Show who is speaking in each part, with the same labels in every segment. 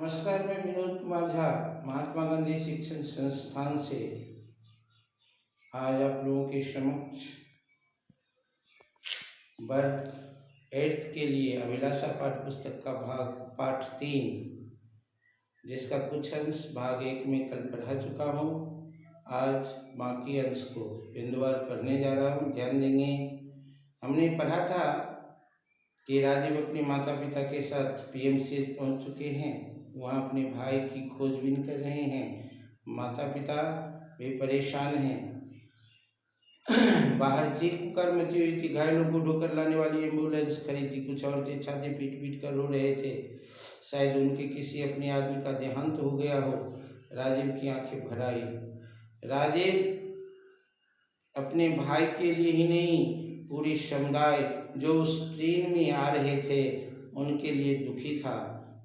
Speaker 1: नमस्कार, मैं विनोद कुमार झा महात्मा गांधी शिक्षण संस्थान से आज आप लोगों के समक्ष वर्ग 8th के लिए अभिलाषा पाठ पुस्तक का पाठ 3 जिसका कुछ अंश भाग 1 में कल पढ़ा चुका हूँ। आज बाकी अंश को बिंदुवार पढ़ने जा रहा हूँ, ध्यान देंगे। हमने पढ़ा था कि राजीव अपने माता पिता के साथ पीएमसीएच पहुँच चुके हैं। वहाँ अपने भाई की खोजबीन कर रहे हैं। माता पिता भी परेशान हैं। बाहर चीख पुकार मची हुई थी। घायलों को ढोकर लाने वाली एम्बुलेंस खड़ी थी। कुछ औरतें छाती पीट पीट कर रो रहे थे। शायद उनके किसी अपने आदमी का देहांत हो गया हो। राजीव की आंखें भर आई। राजीव अपने भाई के लिए ही नहीं, पूरी समुदाय जो उस ट्रेन में आ रहे थे उनके लिए दुखी था।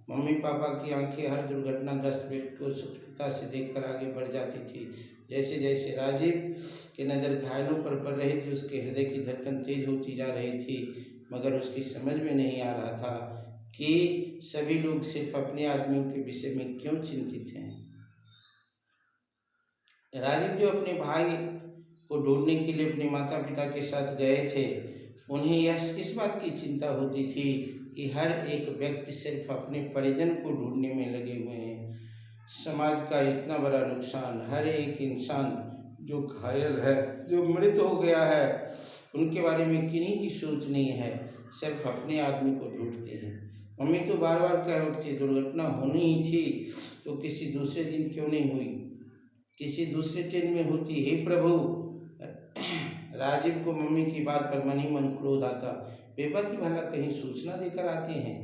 Speaker 1: मम्मी पापा की आंखें हर दुर्घटनाग्रस्त व्यक्ति को सूक्ष्मता से देखकर आगे बढ़ जाती थी। जैसे जैसे राजीव की नज़र घायलों पर पड़ रही थी, उसके हृदय की धड़कन तेज होती जा रही थी। मगर उसकी समझ में नहीं आ रहा था कि सभी लोग सिर्फ अपने आदमियों के विषय में क्यों चिंतित हैं। राजीव जो अपने भाई को ढूंढने के लिए अपने माता पिता के साथ गए थे, उन्हें यह इस बात की चिंता होती थी कि हर एक व्यक्ति सिर्फ अपने परिजन को ढूंढने में लगे हुए हैं। समाज का इतना बड़ा नुकसान, हर एक इंसान जो घायल है, जो मृत हो गया है, उनके बारे में किन्हीं की सोच नहीं है, सिर्फ अपने आदमी को ढूंढते हैं। मम्मी तो बार बार कह उठती, दुर्घटना होनी ही थी तो किसी दूसरे दिन क्यों नहीं हुई, किसी दूसरे ट्रेन में होती। हे प्रभु। राजीव को मम्मी की बात पर मन ही मन क्रोध आता। बेपत्ती भला कहीं सूचना देकर आते हैं।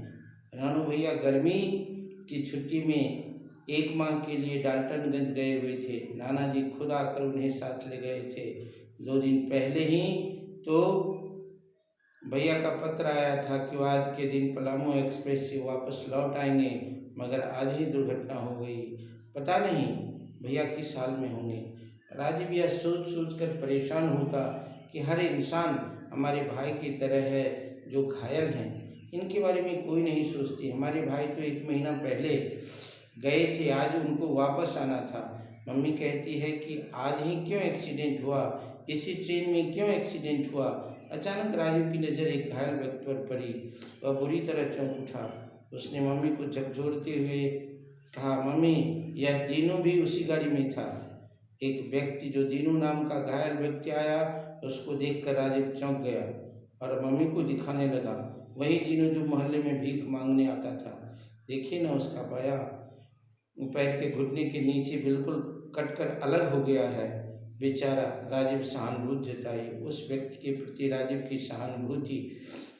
Speaker 1: रानू भैया गर्मी की छुट्टी में 1 माह के लिए डाल्टनगंज गए हुए थे। नाना जी खुद आकर उन्हें साथ ले गए थे। 2 दिन पहले ही तो भैया का पत्र आया था कि वो आज के दिन पलामू एक्सप्रेस से वापस लौट आएंगे, मगर आज ही दुर्घटना हो गई। पता नहीं भैया किस हाल में होंगे। राजीव यह सोच सोच कर परेशान होता कि हर इंसान हमारे भाई की तरह है जो घायल हैं। इनके बारे में कोई नहीं सोचती। हमारे भाई तो 1 महीना पहले गए थे, आज उनको वापस आना था। मम्मी कहती है कि आज ही क्यों एक्सीडेंट हुआ, इसी ट्रेन में क्यों एक्सीडेंट हुआ। अचानक राजीव की नज़र एक घायल व्यक्ति पर पड़ी। वह बुरी तरह चौंक उठा। उसने मम्मी को झकझोरते हुए कहा, मम्मी यह दीनू भी उसी गाड़ी में था। एक व्यक्ति जो दीनू नाम का घायल व्यक्ति आया, उसको देखकर राजीव चौंक गया और मम्मी को दिखाने लगा। वही दीनू जो मोहल्ले में भीख मांगने आता था। देखिए ना, उसका बायां पैर के घुटने के नीचे बिल्कुल कटकर अलग हो गया है। बेचारा। राजीव सहानुभूति जताई। उस व्यक्ति के प्रति राजीव की सहानुभूति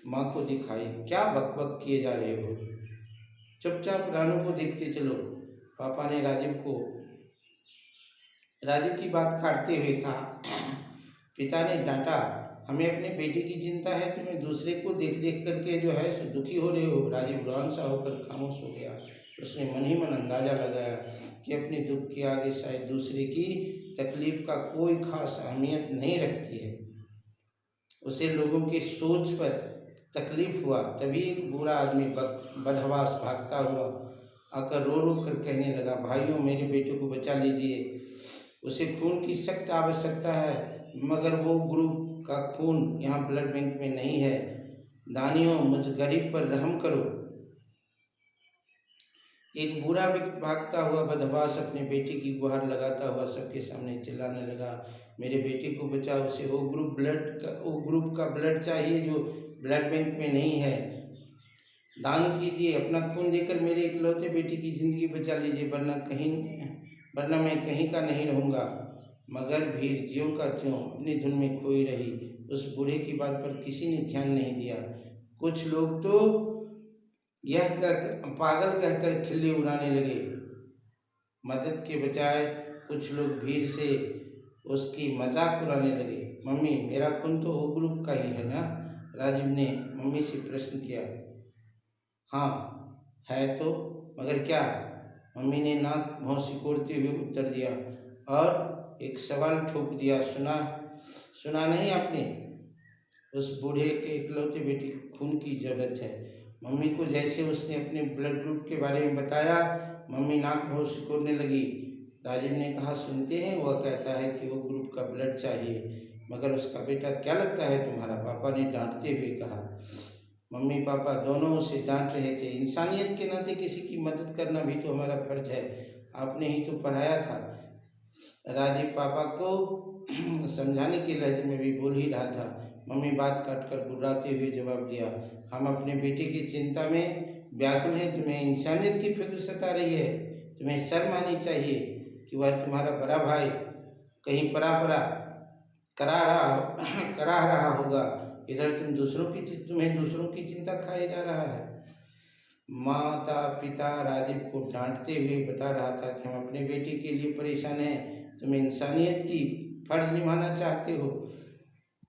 Speaker 1: माँ को दिखाई। क्या बकबक किए जा रहे हो, चुपचाप रानू को देखते चलो। पापा ने राजीव की बात काटते हुए कहा। पिता ने डांटा, हमें अपने बेटे की चिंता है, तुम्हें दूसरे को देख देख करके जो है सो दुखी हो रहे हो। राजीव रोन सा होकर खामोश हो गया। उसने मन ही मन अंदाजा लगाया कि अपने दुख के आगे शायद दूसरे की तकलीफ का कोई खास अहमियत नहीं रखती है। उसे लोगों की सोच पर तकलीफ हुआ। तभी एक बूढ़ा आदमी बदहवास भागता हुआ आकर रो रो कर कहने लगा, भाइयों मेरे बेटे को बचा लीजिए, उसे खून की सख्त आवश्यकता है, मगर वो ग्रुप का खून यहाँ ब्लड बैंक में नहीं है। दानियों, मुझ गरीब पर रहम करो। एक बूढ़ा व्यक्ति भागता हुआ बदहवास अपने बेटे की गुहार लगाता हुआ सबके सामने चिल्लाने लगा, मेरे बेटे को बचाओ, उसे वो ग्रुप का ब्लड चाहिए जो ब्लड बैंक में नहीं है। दान कीजिए, अपना खून देकर मेरे इकलौते बेटे की जिंदगी बचा लीजिए, वरना मैं कहीं का नहीं रहूँगा। मगर भीड़ ज्यों का त्यों अपनी धुन में खोई रही। उस बूढ़े की बात पर किसी ने ध्यान नहीं दिया। कुछ लोग तो यह पागल कहकर खिल्ली उड़ाने लगे। मदद के बजाय कुछ लोग भीड़ से उसकी मजाक उड़ाने लगे। मम्मी, मेरा खून तो ओ ग्रुप का ही है ना? राजीव ने मम्मी से प्रश्न किया। हाँ है तो, मगर क्या? मम्मी ने नाक भौं सिकोड़ते हुए उत्तर दिया और एक सवाल ठोक दिया, सुना नहीं आपने? उस बूढ़े के इकलौते बेटे को खून की जरूरत है। मम्मी को जैसे उसने अपने ब्लड ग्रुप के बारे में बताया, मम्मी नाक बहुत सिकोड़ने लगी। राजीव ने कहा, सुनते हैं, वह कहता है कि वो ग्रुप का ब्लड चाहिए, मगर उसका बेटा क्या लगता है तुम्हारा? पापा ने डांटते हुए कहा। मम्मी पापा दोनों उसे डांट रहे थे। इंसानियत के नाते किसी की मदद करना भी तो हमारा फर्ज है, आपने ही तो पढ़ाया था। राजीव पापा को समझाने के लहजे में भी बोल ही रहा था। मम्मी बात काट कर बुर्राते हुए जवाब दिया, हम अपने बेटे की चिंता में व्याकुल हैं, तुम्हें इंसानियत की फिक्र सता रही है। तुम्हें शर्म आनी चाहिए कि वह तुम्हारा बड़ा भाई कहीं परा करा रहा होगा, इधर तुम्हें दूसरों की चिंता खाए जा रहा है। माता पिता राजीव को डांटते हुए बता रहा था कि हम अपने बेटे के लिए परेशान हैं, तुम इंसानियत की फर्ज निभाना चाहते हो।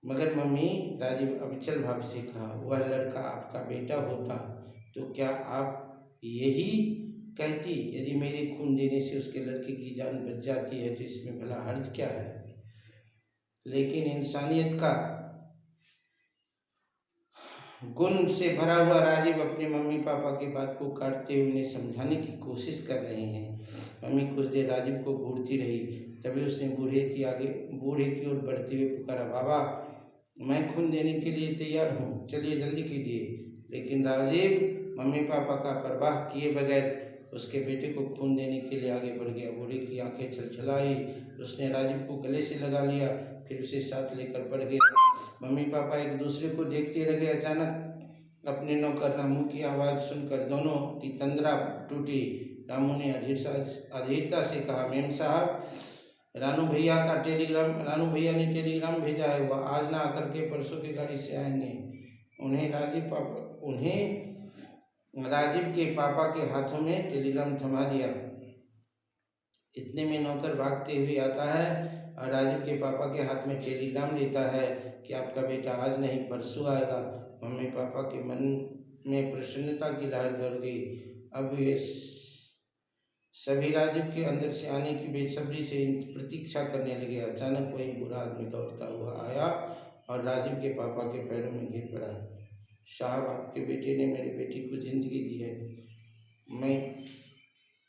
Speaker 1: मगर मम्मी, राजीव अविचल भाव से कहा, वह लड़का आपका बेटा होता तो क्या आप यही कहती? यदि मेरे खून देने से उसके लड़के की जान बच जाती है तो इसमें भला हर्ज क्या है? लेकिन इंसानियत का गुण से भरा हुआ राजीव अपने मम्मी पापा की बात को काटते हुए उन्हें समझाने की कोशिश कर रहे हैं। मम्मी कुछ देर राजीव को घूरती रही, तभी उसने बूढ़े की ओर बढ़ते हुए पुकारा, बाबा, मैं खून देने के लिए तैयार हूँ, चलिए जल्दी कीजिए। लेकिन राजीव मम्मी पापा का परवाह किए बगैर उसके बेटे को खून देने के लिए आगे बढ़ गया। बूढ़े की आंखें छलछलाई, उसने राजीव को गले से लगा लिया, फिर उसे साथ लेकर बढ़ गया। मम्मी पापा एक दूसरे को देखते रह गए। अचानक अपने नौकर रामू की आवाज़ सुनकर दोनों की तंद्रा टूटी। रामू ने अधीरता से कहा, मेम साहब, रानू भैया ने टेलीग्राम भेजा है, वह आज ना आकर के परसों की गाड़ी से आएंगे। उन्हें राजीव के पापा के हाथों में टेलीग्राम थमा दिया। इतने में नौकर भागते हुए आता है और राजीव के पापा के हाथ में टेलीग्राम देता है कि आपका बेटा आज नहीं परसों आएगा। मम्मी पापा के मन में प्रसन्नता की लहर दौड़ गई। अब वे सभी राजीव के अंदर से आने की बेसब्री से प्रतीक्षा करने लगे। अचानक वही बुरा आदमी दौड़ता हुआ आया और राजीव के पापा के पैरों में गिर पड़ा। साहब, आपके बेटे ने मेरी बेटी को जिंदगी दी है, मैं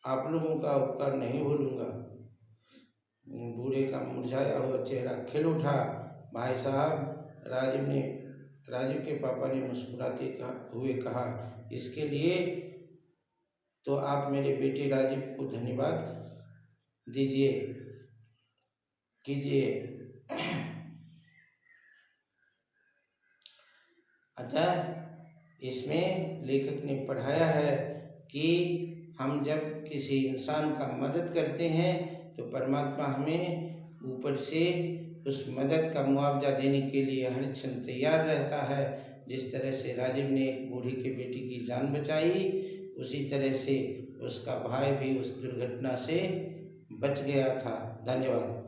Speaker 1: आप लोगों का उपकार नहीं भूलूंगा। बूढ़े का मुरझाया हुआ चेहरा खिल उठा। भाई साहब, राजीव के पापा ने मुस्कुराते हुए कहा, इसके लिए तो आप मेरे बेटे राजीव को धन्यवाद कीजिए। अतः इसमें लेखक ने पढ़ाया है कि हम जब किसी इंसान का मदद करते हैं तो परमात्मा हमें ऊपर से उस मदद का मुआवजा देने के लिए हर क्षण तैयार रहता है। जिस तरह से राजीव ने एक बूढ़े के बेटी की जान बचाई, उसी तरह से उसका भाई भी उस दुर्घटना से बच गया था। धन्यवाद।